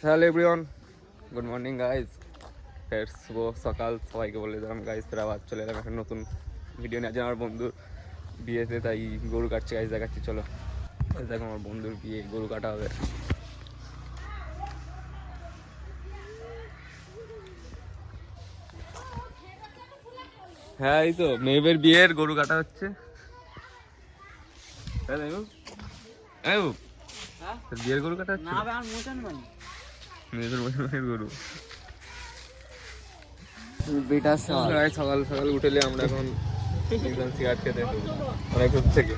Hello everyone, good morning guys. ফের শুভ সকাল, সবাইকে বলে দিলাম গাইজ। ফের আবার চলে এলাম একটা নতুন ভিডিও নিয়ে। আজ আমার বন্ধুর বিয়েতে, তাই গরু কাটছে গাইজ, দেখাচ্ছি চলো। দেখো আমার বন্ধুর বিয়ে, গরু কাটা হবে। হ্যাঁ এই তো মেয়ের বিয়ের গরু কাটা হচ্ছে। বিয়ের গরু কাটা হচ্ছে, মেয়েদের গরু। সকাল সকাল উঠেলে আমরা এখন সিগারেট খেতে অনেক দূর থেকে।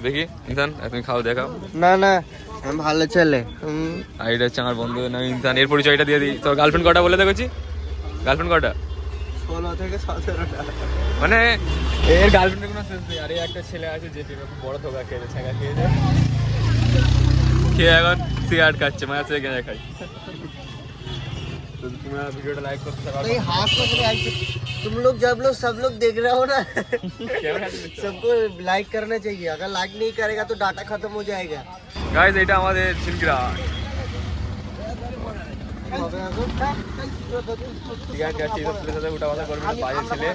দেখি ইনসান, তুমি খাও, দেখাও। না না ভালো ছেলে। আর এটা হচ্ছে আমার বন্ধু নাম ইনসান। এর পরিচয়টা দিয়ে দিই। তোর গার্লফ্রেন্ড কটা বলে দেখছি? গার্লফ্রেন্ড কটা? 16 থেকে 17টা। মানে এর গার্লফ্রেন্ডের কোনো সেন্স নেই। আর এই একটা ছেলে আছে যে খুব বড় ধোকা খেয়েছে, ছেঁকা খেয়েছে, খেয়ে এখন সিগারেট খাচ্ছে, মায়ের সাথে গেঁজা খাই। तो तुम्हारा वीडियो लाइक करते हो, भाई हाथ पकड़े आइए। तुम लोग जब लोग सब लोग देख रहे हो ना, सबको लाइक करना चाहिए। अगर लाइक नहीं करेगा तो डाटा खत्म हो जाएगा। गाइस এটা আমাদের ছিনকিরা সিগারেট খাচ্ছি, সব ছেলের সাথে উঠা কথা করবে, বাইরে ছেলে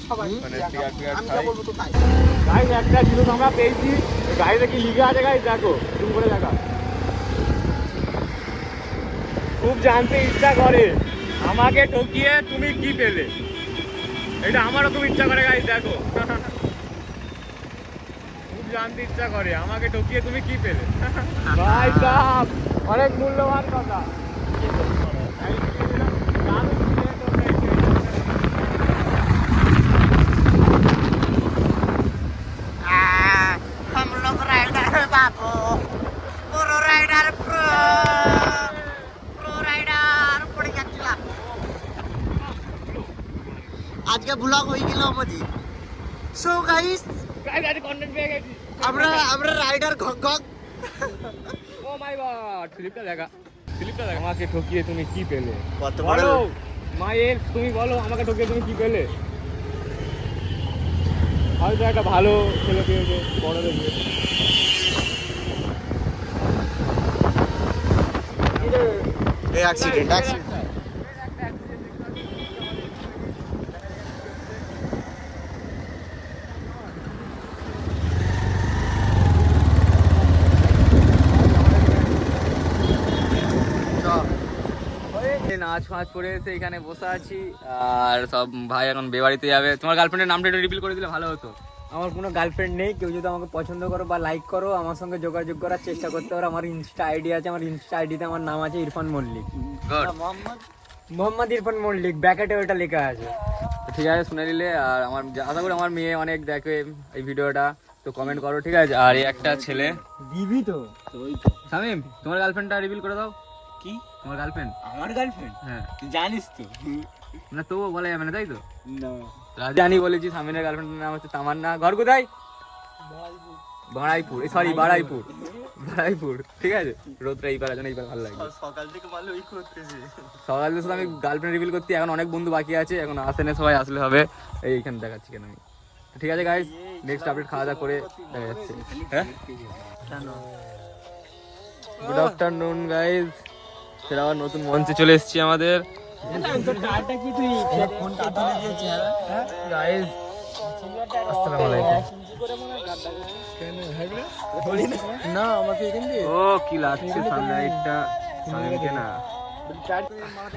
মানে সিগারেট খাই। গাইস একটা জিনিস আমরা পেয়েছি, গাইসে কি লিখা আছে গাইস দেখো, জুম করে দেখা। খুব জানতে ইচ্ছা করে আমাকে ঠকিয়ে তুমি কি পেলে। এটা আমারও খুব ইচ্ছা করে গাইস, দেখো। খুব জানতে ইচ্ছা করে আমাকে ঠকিয়ে তুমি কি পেলে। ভাই সাহেব অনেক মূল্যবান কথা। हम लोग राइडर है बाबू, प्रो राइडर, प्रो राइडर पड़ गया। आज का ब्लॉग হয়ে গেল আমাদের। সো গাইস আজ কন্টেন্ট পেয়ে গেছি আমরা রাইডার ঘক ঘক। ও মাই গড, স্লিপটা দেখা, স্লিপটা দেখা। আমাকে ঠকিয়ে তুমি কি পেলে? কত বলো মায়ের, তুমি বলো আমাকে ঠকিয়ে তুমি কি পেলে? হয়তো একটা ভালো ছেলে পেয়েছে, বড় দেখবে। এই অ্যাক্সিডেন্ট নাচ ফাঁচ করে এসে এখানে বসে আছি। আর সব ভাই এখন বিয়ে বাড়িতে যাবে। তোমার গার্লফ্রেন্ডের নামটা একটু রিভিল করে দিলে ভালো হতো। আমার কোনো গার্লফ্রেন্ড নেই। কেউ যদি আমাকে পছন্দ করো বা লাইক করো, আমার সঙ্গে যোগাযোগ করার চেষ্টা করতে পারো। আমার ইনস্টা আইডি আছে, আমার ইনস্টা আইডিতে আমার নাম আছে ইরফান মল্লিক, মোহাম্মদ ইরফান মল্লিক, ব্র্যাকেটে ওটা লেখা আছে। তো ঠিক আছে, শুনে নিলে। আর আমার আশা করি আমার মেয়ে অনেক দেখে এই ভিডিওটা, তো কমেন্ট করো, ঠিক আছে? আর এই একটা ছেলে দিবি তো শামিম, তোমার গার্লফ্রেন্ডটা রিভিল করে দাও। কি? তোমার গার্লফ্রেন্ড? আমার গার্লফ্রেন্ড? হ্যাঁ। তুই জানিস তো? না তবুও বলা যাবে না, তাই তো? না জানি, বলেছি। শামিনের গার্লফ্রেন্ডের নাম হচ্ছে তামান্না। ঘর কোথায়? বাড়াইপুর, সরি বাড়াইপুর, বাড়াইপুর। ঠিক আছে, রোদটা এইবার আছে না, এইবার ভালো লাগে। সকাল থেকে ভালো ওই করতেছি। সকাল থেকে আমি গার্লফ্রেন্ড রিভিল করতে, এখন অনেক বন্ধু বাকি আছে, এখন আসে না, সবাই আসলে হবে। এইখানে দেখাচ্ছি কেন আমি। ঠিক আছে গাইস, নেক্সট আপডেট খাওয়া দাওয়া করে দেখা যাচ্ছে। হ্যাঁ, গুড আফটারনুন গাইস। ফের আবার নতুন মঞ্চে চলে এসেছি আমাদের। গাইস আসসালামু আলাইকুম। না আমাকে এখান দিয়ে ও কি লাগছে সানলাইটটা সামনে না।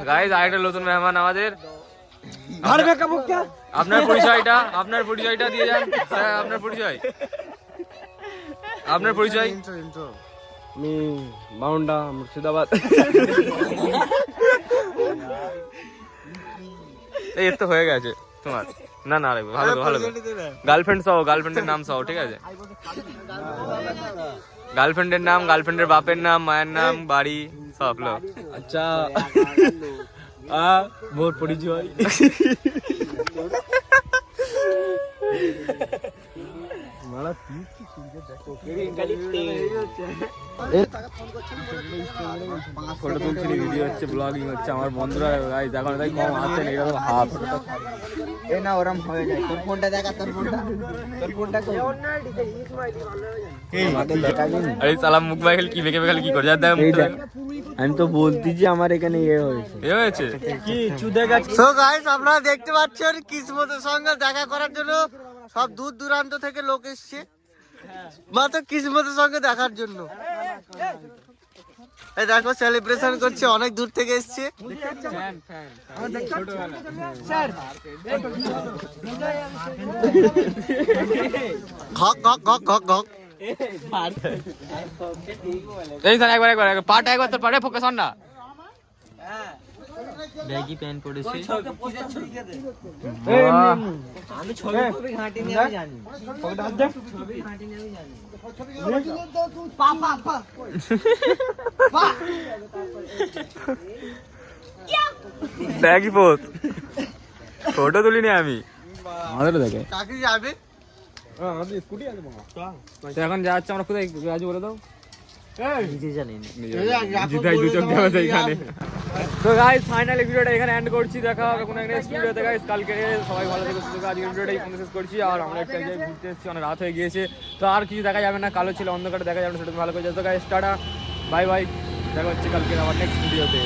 গাইস আরেকটা নতুন মেহমান আমাদের। আপনার পরিচয়টা দিয়ে যান স্যার। আপনার পরিচয় আমি মাউন্ডা মুর্শিদাবাদ। এই তো হয়ে গেছে তোমার। না না রে, ভালো ভালো গার্লফ্রেন্ড সহ, গার্লফ্রেন্ডের নাম সহ, ঠিক আছে? গার্লফ্রেন্ডের নাম, গার্লফ্রেন্ডের বাপের নাম, মায়ের নাম, বাড়ি সব লো। আচ্ছা মোর পরিচয় ফটো তুলছি ভিডিও হচ্ছে ব্লগিং হচ্ছে আমার বন্ধুরা গাইস এখন তাই কম আসেন এটা তো হাফ এ না ওরম হয়ে যায় তোর ফোনটা দেখা তোর ফোনটা কই আরে সালাম মুখ ভাই কি বেকে বেকে কি করে যা দেখ আমি তো বলতেছি আমার এখানে হয়েছে কি চুদে গাছ। সো গাইস আপনারা দেখতে পাচ্ছেন কিসমতের সঙ্গে দেখা করার জন্য সব দূর দূরান্ত থেকে লোক এসছে মাত্র কিসমতের সঙ্গে দেখার জন্য। এই দেখো সেলিব্রেশন করছে, অনেক দূর থেকে এসছে। ঘক ঘক ঘক ঘক ঘক। এই স্যার একবার পাটা একবার তোর পারে ফোকাস অন না ব্যাগি প্যান্ট পরেছি। আমি ছবি ছবি ঘাঁটি নিয়ে আমি জানি। ছবি ঘাঁটি নিয়ে আমি জানি। ব্যাগি পোজ ফটো তুলিনি আমি আমাদের দেখে চাকরি যাবে তো এখন যাচ্ছে আমরা কোথায় আজ বলে দাও নিজে জানি না। জিতাই দু চোখ যাবে সেইখানে। তো গাইস ফাইনালি ভিডিওটা এখানে এন্ড করছি, দেখা হবে কোনো একটা স্টুডিওতে গাইস কালকে। সবাই ভালো থেকে সুস্থ আজকে ভিডিওটা এই শেষ করছি। আর আমরা একটা জায়গায় ঘুরতে এসেছি, অনেক রাত হয়ে গিয়েছে, তো আর কিছু দেখা যাবে না, কালো ছিল অন্ধকারে দেখা যাবে না, সেটা ভালো করে যেত গাইস। টাটা বাই বাই, দেখা হচ্ছে কালকে আবার নেক্সট ভিডিওতে।